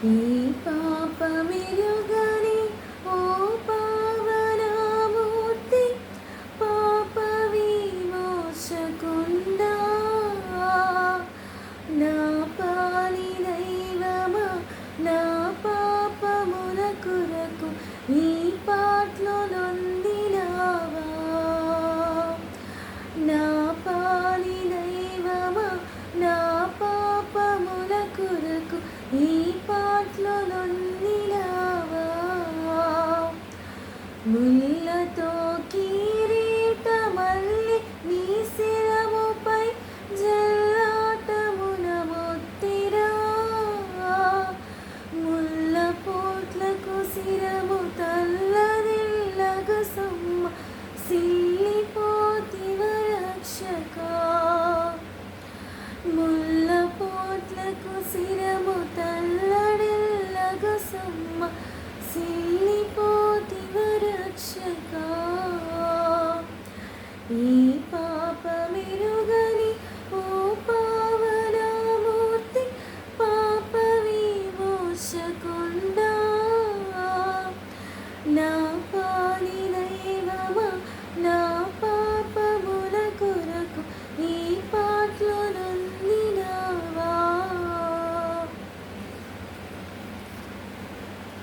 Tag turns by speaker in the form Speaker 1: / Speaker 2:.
Speaker 1: ఈ పాపమెరుగని ఓ పావనమూర్తి పాప విమోచకుండా నా పాలి దైవమా నా పాపముల కొరకు ఈ పాటలో నొందినావా నా పాలి దైవమా నా పాపముల కొరకు ఈ పాటలో నొందినావా ముళ్ళతో కిరీటమల్లి నీ శిరముపై జల్లాటమున మొత్తిరా ముళ్ళ పోట్లకు శిరము తల్లదిల్లగ సమ్మ సిల్లిపోతివ రక్షక ముళ్ళ పోట్లకు శిరము తల్లడిల్లగ సమ్మ సిల్లిపోతివ రక్షక